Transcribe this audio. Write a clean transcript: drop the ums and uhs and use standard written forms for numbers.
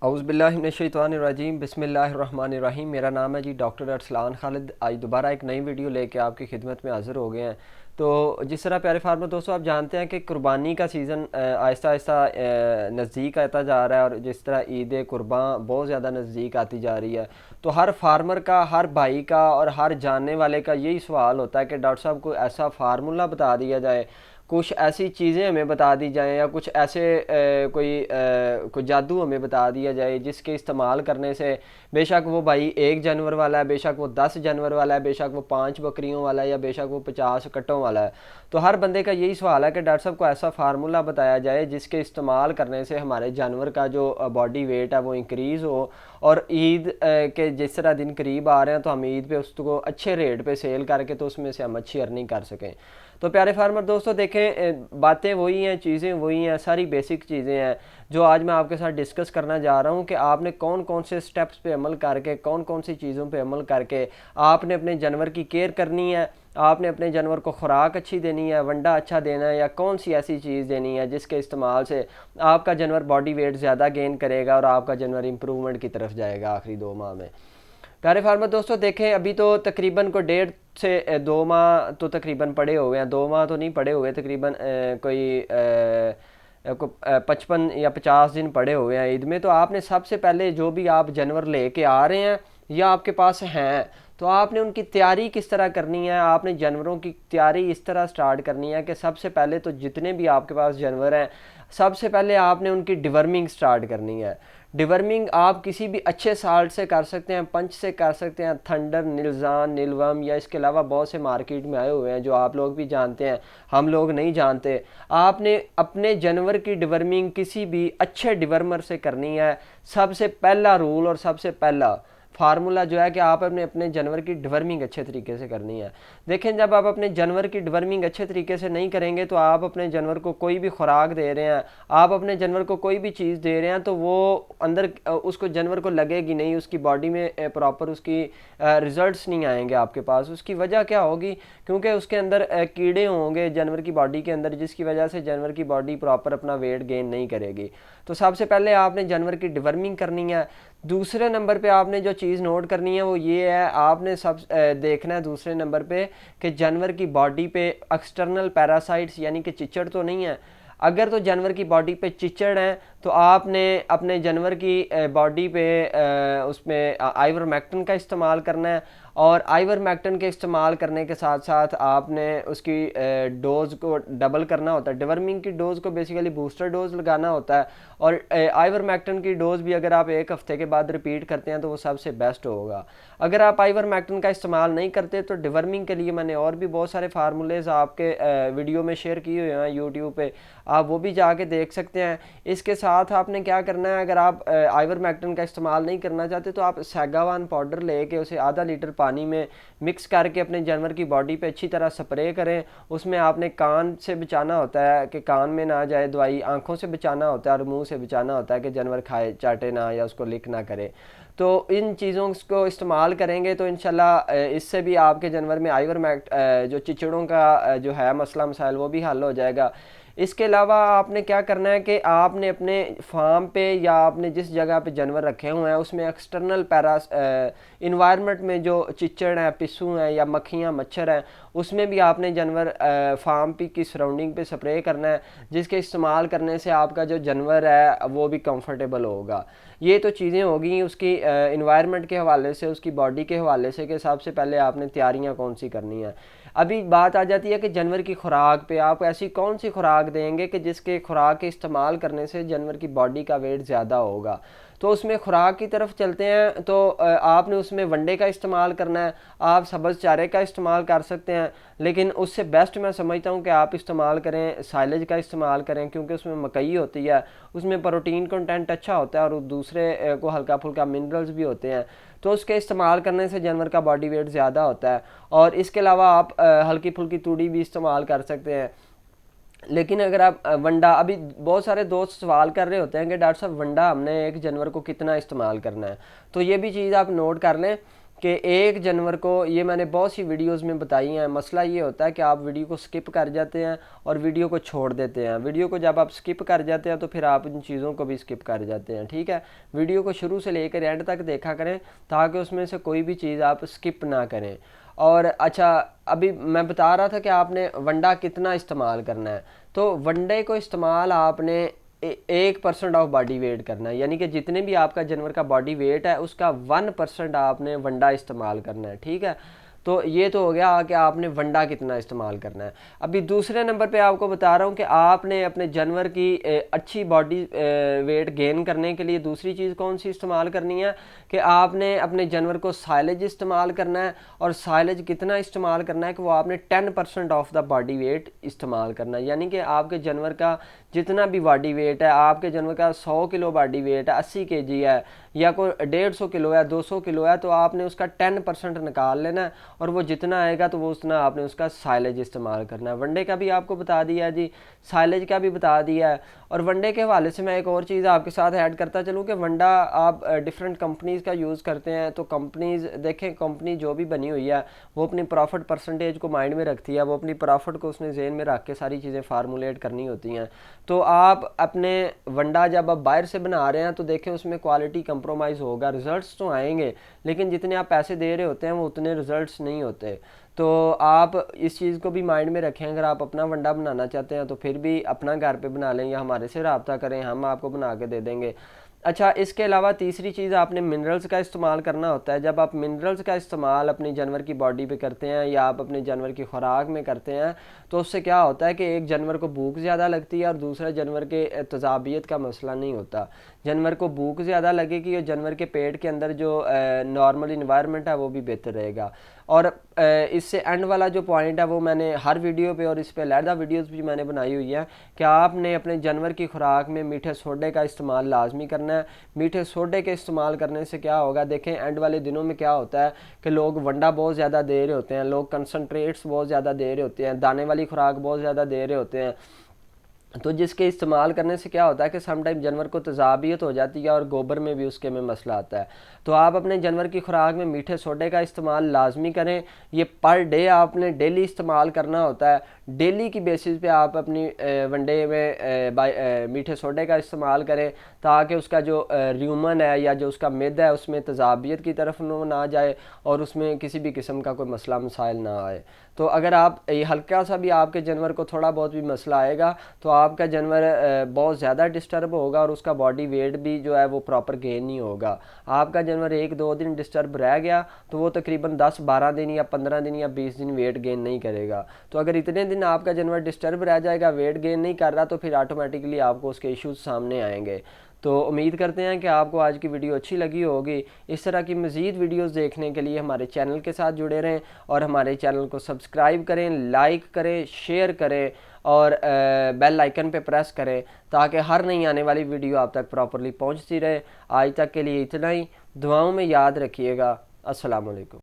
औज़ुबिल्लाहिमिनश्शैतानिर्रजीम बिस्मिल्लाहिर्रहमानिर्रहीम। मेरा नाम है जी डॉक्टर अरसलान खालिद। आज दोबारा एक नई वीडियो लेके आपकी खिदमत में हाज़िर हो गए हैं। तो जिस तरह प्यारे फार्मर दोस्तों आप जानते हैं कि कुर्बानी का सीज़न आहिस्ता आहिस्ता नज़दीक आता जा रहा है, और जिस तरह ईद कुर्बान बहुत ज़्यादा नज़दीक आती जा रही है, तो हर फार्मर का, हर भाई का और हर जानने वाले का यही सवाल होता है कि डॉक्टर साहब को ऐसा फार्मूला बता दिया जाए, कुछ ऐसी चीज़ें हमें बता दी जाएं, या कुछ ऐसे कोई जादू हमें बता दिया जाए जिसके इस्तेमाल करने से बेशक वो भाई 1 जानवर वाला है, बेशक वो 10 जानवर वाला है, बेशक वो 5 बकरियों वाला है, या बेशक वो 50 कट्टों वाला है। तो हर बंदे का यही सवाल है कि डॉक्टर साहब को ऐसा फार्मूला बताया जाए जिसके इस्तेमाल करने से हमारे जानवर का जो बॉडी वेट है वो इंक्रीज़ हो, और ईद के जिस तरह दिन करीब आ रहे हैं तो हम ईद पे उसको अच्छे रेट पे सेल करके तो उसमें से हम अच्छी अर्निंग कर सकें। तो प्यारे फार्मर दोस्तों देखें, बातें वही हैं, चीज़ें वही हैं, सारी बेसिक चीज़ें हैं जो आज मैं आपके साथ डिस्कस करना जा रहा हूं कि आपने कौन कौन से स्टेप्स पे अमल करके, कौन कौन सी चीज़ों पे अमल करके आपने अपने जानवर की केयर करनी है, आपने अपने जानवर को खुराक अच्छी देनी है, वंडा अच्छा देना है, या कौन सी ऐसी चीज़ देनी है जिसके इस्तेमाल से आपका जानवर बॉडी वेट ज़्यादा गेन करेगा और आपका जानवर इंप्रूवमेंट की तरफ जाएगा आखिरी 2 माह में। प्यारे फार्मर दोस्तों देखें, अभी तो तकरीबन को 1.5 से 2 माह तो तकरीबन पड़े हुए हैं। 2 माह तो नहीं पड़े हुए, तकरीबन कोई 55 या 50 दिन पड़े हुए हैं ईद में। तो आपने सबसे पहले जो भी आप जानवर लेके आ रहे हैं या आपके पास हैं, तो आपने उनकी तैयारी किस तरह करनी है। आपने जानवरों की तैयारी इस तरह स्टार्ट करनी है कि सबसे पहले तो जितने भी आपके पास जानवर हैं, सबसे पहले आपने उनकी डिवर्मिंग स्टार्ट करनी है। डिवर्मिंग आप किसी भी अच्छे साल्ट से कर सकते हैं, पंच से कर सकते हैं, थंडर, निलजान, नीलवम, या इसके अलावा बहुत से मार्केट में आए हुए हैं जो आप लोग भी जानते हैं, हम लोग नहीं जानते। आपने अपने जानवर की डिवर्मिंग किसी भी अच्छे डिवर्मर से करनी है। सबसे पहला रूल और सबसे पहला फार्मूला जो है कि आप अपने जानवर की डिवर्मिंग अच्छे तरीके से करनी है। देखें, जब आप अपने जानवर की डिवर्मिंग अच्छे तरीके से नहीं करेंगे तो आप अपने जानवर को कोई भी खुराक दे रहे हैं, आप अपने जानवर को कोई भी चीज़ दे रहे हैं, तो वो अंदर उसको जानवर को लगेगी नहीं, उसकी बॉडी में प्रॉपर उसकी रिजल्ट्स नहीं आएंगे आपके पास। उसकी वजह क्या होगी? क्योंकि उसके अंदर कीड़े होंगे जानवर की बॉडी के अंदर, जिसकी वजह से जानवर की बॉडी प्रॉपर अपना वेट गेन नहीं करेगी। तो सबसे पहले आपने जानवर की डिवर्मिंग करनी है। दूसरे नंबर पे आपने जो चीज़ नोट करनी है वो ये है, आपने सब देखना है दूसरे नंबर पे कि जानवर की बॉडी पे एक्सटर्नल पैरासाइट्स यानी कि चिचड़ तो नहीं है। अगर तो जानवर की बॉडी पे चिचड़ हैं तो आपने अपने जानवर की बॉडी पे उसमें आइवरमेक्टिन का इस्तेमाल करना है, और आइवरमेक्टिन के इस्तेमाल करने के साथ साथ आपने उसकी डोज़ को डबल करना होता है। डिवर्मिंग की डोज़ को बेसिकली बूस्टर डोज लगाना होता है, और आइवरमेक्टिन की डोज़ भी अगर आप 1 हफ्ते के बाद रिपीट करते हैं तो वो सबसे बेस्ट होगा। अगर आप आइवरमेक्टिन का इस्तेमाल नहीं करते तो डिवर्मिंग के लिए मैंने और भी बहुत सारे फार्मूलेज आपके वीडियो में शेयर किए हुए हैं यूट्यूब पे, आप वो भी जाके देख सकते हैं। इसके साथ आपने क्या करना है, अगर आप आइवरमेक्टिन का इस्तेमाल नहीं करना चाहते तो आप सैगावान पाउडर लेके उसे आधा लीटर पानी में मिक्स करके अपने जानवर की बॉडी पे अच्छी तरह स्प्रे करें। उसमें आपने कान से बचाना होता है कि कान में ना जाए दवाई, आंखों से बचाना होता है और मुंह से बचाना होता है कि जानवर खाए चाटे ना या उसको लिक ना करे। तो इन चीज़ों को इस्तेमाल करेंगे तो इंशाल्लाह इससे भी आपके जानवर में जो चिचड़ों का जो है मसला मसाइल वो भी हल हो जाएगा। इसके अलावा आपने क्या करना है कि आपने अपने फार्म पे या आपने जिस जगह पे जानवर रखे हुए हैं उसमें एक्सटर्नल इन्वायरमेंट में जो चिचड़ हैं, पिस्सू हैं या मक्खियाँ, मच्छर हैं, उसमें भी आपने जानवर फार्म की सराउंडिंग पे स्प्रे करना है, जिसके इस्तेमाल करने से आपका जो जानवर है वो भी कंफर्टेबल होगा। ये तो चीज़ें होगी उसकी इन्वायरमेंट के हवाले से, उसकी बॉडी के हवाले से कि सबसे पहले आपने तैयारियां कौन सी करनी है। अभी बात आ जाती है कि जानवर की खुराक पे, आप ऐसी कौन सी खुराक देंगे कि जिसके खुराक के इस्तेमाल करने से जानवर की बॉडी का वेट ज़्यादा होगा। तो उसमें खुराक की तरफ चलते हैं, तो आपने उसमें वनडे का इस्तेमाल करना है। आप सब्ज़ चारे का इस्तेमाल कर सकते हैं, लेकिन उससे बेस्ट मैं समझता हूँ कि आप इस्तेमाल करें साइलेज का इस्तेमाल करें, क्योंकि उसमें मकई होती है, उसमें प्रोटीन कंटेंट अच्छा होता है और दूसरे को हल्का फुल्का मिनरल्स भी होते हैं। तो उसके इस्तेमाल करने से जानवर का बॉडी वेट ज़्यादा होता है। और इसके अलावा आप हल्की फुल्की तूड़ी भी इस्तेमाल कर सकते हैं। लेकिन अगर आप वंडा, अभी बहुत सारे दोस्त सवाल कर रहे होते हैं कि डॉक्टर साहब वंडा हमने एक जानवर को कितना इस्तेमाल करना है, तो ये भी चीज़ आप नोट कर लें कि एक जानवर को, ये मैंने बहुत सी वीडियोस में बताई हैं, मसला ये होता है कि आप वीडियो को स्किप कर जाते हैं और वीडियो को छोड़ देते हैं। वीडियो को जब आप स्किप कर जाते हैं तो फिर आप इन चीज़ों को भी स्किप कर जाते हैं। ठीक है, वीडियो को शुरू से लेकर एंड तक देखा करें ताकि उसमें से कोई भी चीज़ आप स्किप ना करें। और अच्छा, अभी मैं बता रहा था कि आपने वंडा कितना इस्तेमाल करना है। तो वनडे को इस्तेमाल आपने 1% ऑफ बॉडी वेट करना है, यानी कि जितने भी आपका जानवर का बॉडी वेट है उसका 1% आपने वंडा इस्तेमाल करना है। ठीक है, तो ये तो हो गया कि आपने वंडा कितना इस्तेमाल करना है। अभी दूसरे नंबर पे आपको बता रहा हूँ कि आपने अपने जानवर की अच्छी बॉडी वेट गेन करने के लिए दूसरी चीज़ कौन सी इस्तेमाल करनी है कि आपने अपने जानवर को साइलेज इस्तेमाल करना है। और साइलेज कितना इस्तेमाल करना है कि वो आपने 10% ऑफ द बॉडी वेट इस्तेमाल करना है, यानी कि आपके जानवर का जितना भी बॉडी वेट है, आपके जानवर का 100 किलो बॉडी वेट है, 80 kg है, या कोई 150 किलो है, 200 किलो है, तो आपने उसका 10% निकाल लेना है और वो जितना आएगा तो वो उतना आपने उसका साइलेज इस्तेमाल करना है। वनडे का भी आपको बता दिया है जी, साइलेज का भी बता दिया है। और वनडे के हवाले से मैं एक और चीज़ आपके साथ ऐड करता चलूँ कि वंडा आप डिफरेंट कंपनीज़ का यूज़ करते हैं, तो कंपनीज़ देखें, कंपनी जो भी बनी हुई है वो अपनी प्रॉफिट परसेंटेज को माइंड में रखती है, वो अपनी प्रॉफिट को उसने जेहन में रख के सारी चीज़ें फार्मूलेट करनी होती हैं। तो आप अपने वंडा जब आप बाहर से बना रहे हैं तो देखें उसमें क्वालिटी कंप्रोमाइज़ होगा, रिजल्ट्स तो आएंगे लेकिन जितने आप पैसे दे रहे होते हैं वो उतने रिजल्ट्स नहीं होते। तो आप इस चीज़ को भी माइंड में रखें, अगर आप अपना वंडा बनाना चाहते हैं तो फिर भी अपना घर पे बना लें या हमारे से रब्ता करें, हम आपको बना के दे देंगे। अच्छा, इसके अलावा तीसरी चीज़ आपने मिनरल्स का इस्तेमाल करना होता है। जब आप मिनरल्स का इस्तेमाल अपनी जानवर की बॉडी पे करते हैं या आप अपने जानवर की खुराक में करते हैं तो उससे क्या होता है कि एक जानवर को भूख ज़्यादा लगती है और दूसरे जानवर के तेज़ाबियत का मसला नहीं होता। जानवर को भूख ज़्यादा लगेगी और जानवर के पेट के अंदर जो नॉर्मल इन्वायरमेंट है वो भी बेहतर रहेगा। और इससे एंड वाला जो पॉइंट है वो मैंने हर वीडियो पे और इस पे अलहदा वीडियोस भी मैंने बनाई हुई है कि आपने अपने जानवर की खुराक में मीठे सोडे का इस्तेमाल लाजमी करना है। मीठे सोडे के इस्तेमाल करने से क्या होगा, देखें एंड वाले दिनों में क्या होता है कि लोग वंडा बहुत ज़्यादा दे रहे होते हैं, लोग कंसनट्रेट्स बहुत ज़्यादा दे रहे होते हैं, दाने वाली खुराक बहुत ज़्यादा दे रहे होते हैं। तो जिसके इस्तेमाल करने से क्या होता है कि समटाइम जानवर को तेज़ाबियत हो जाती है और गोबर में भी उसके में मसला आता है। तो आप अपने जानवर की खुराक में मीठे सोडे का इस्तेमाल लाजमी करें। ये पर डे आपने डेली इस्तेमाल करना होता है। डेली की बेसिस पे आप अपनी वनडे में मीठे सोडे का इस्तेमाल करें ताकि उसका जो र्यूमन है या जो उसका मैदा है उसमें तेज़ाबियत की तरफ ना जाए और उसमें किसी भी किस्म का कोई मसला मसाइल ना आए। तो अगर आप ये हल्का सा भी आपके जानवर को थोड़ा बहुत भी मसला आएगा तो आपका जानवर बहुत ज़्यादा डिस्टर्ब होगा और उसका बॉडी वेट भी जो है वो प्रॉपर गेन नहीं होगा। आपका जानवर 1-2 दिन डिस्टर्ब रह गया तो वो तकरीबन 10-12 दिन या 15 दिन या 20 दिन वेट गेन नहीं करेगा। तो अगर इतने दिन आपका जानवर डिस्टर्ब रह जाएगा, वेट गेन नहीं कर रहा, तो फिर ऑटोमेटिकली आपको उसके इश्यूज सामने आएंगे। तो उम्मीद करते हैं कि आपको आज की वीडियो अच्छी लगी होगी। इस तरह की मज़ीद वीडियोस देखने के लिए हमारे चैनल के साथ जुड़े रहें और हमारे चैनल को सब्सक्राइब करें, लाइक करें, शेयर करें और बेल आइकन पे प्रेस करें ताकि हर नई आने वाली वीडियो आप तक प्रॉपरली पहुंचती रहे। आज तक के लिए इतना ही। दुआओं में याद रखिएगा। अस्सलाम वालेकुम।